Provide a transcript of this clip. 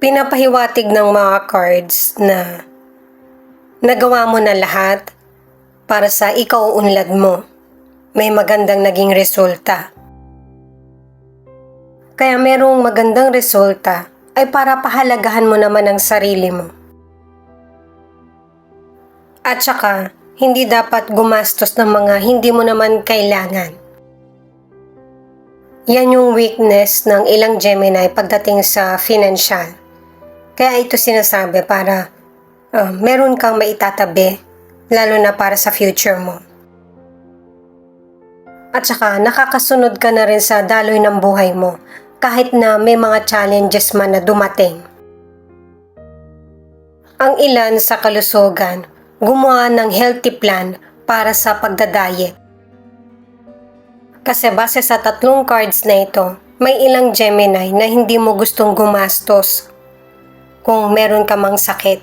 Pinapahiwatig ng mga cards na nagawa mo na lahat para sa ikauunlad mo. May magandang naging resulta. Kaya merong magandang resulta ay para pahalagahan mo naman ang sarili mo. At saka, hindi dapat gumastos ng mga hindi mo naman kailangan. Yan yung weakness ng ilang Gemini pagdating sa financial. Kaya ito sinasabi para meron kang maitatabi, lalo na para sa future mo. At saka nakakasunod ka na rin sa daloy ng buhay mo kahit na may mga challenges man na dumating. Ang ilan sa kalusugan, gumawa ng healthy plan para sa pagdadayet. Kasi base sa 3 cards na ito, may ilang Gemini na hindi mo gustong gumastos kung meron ka mang sakit.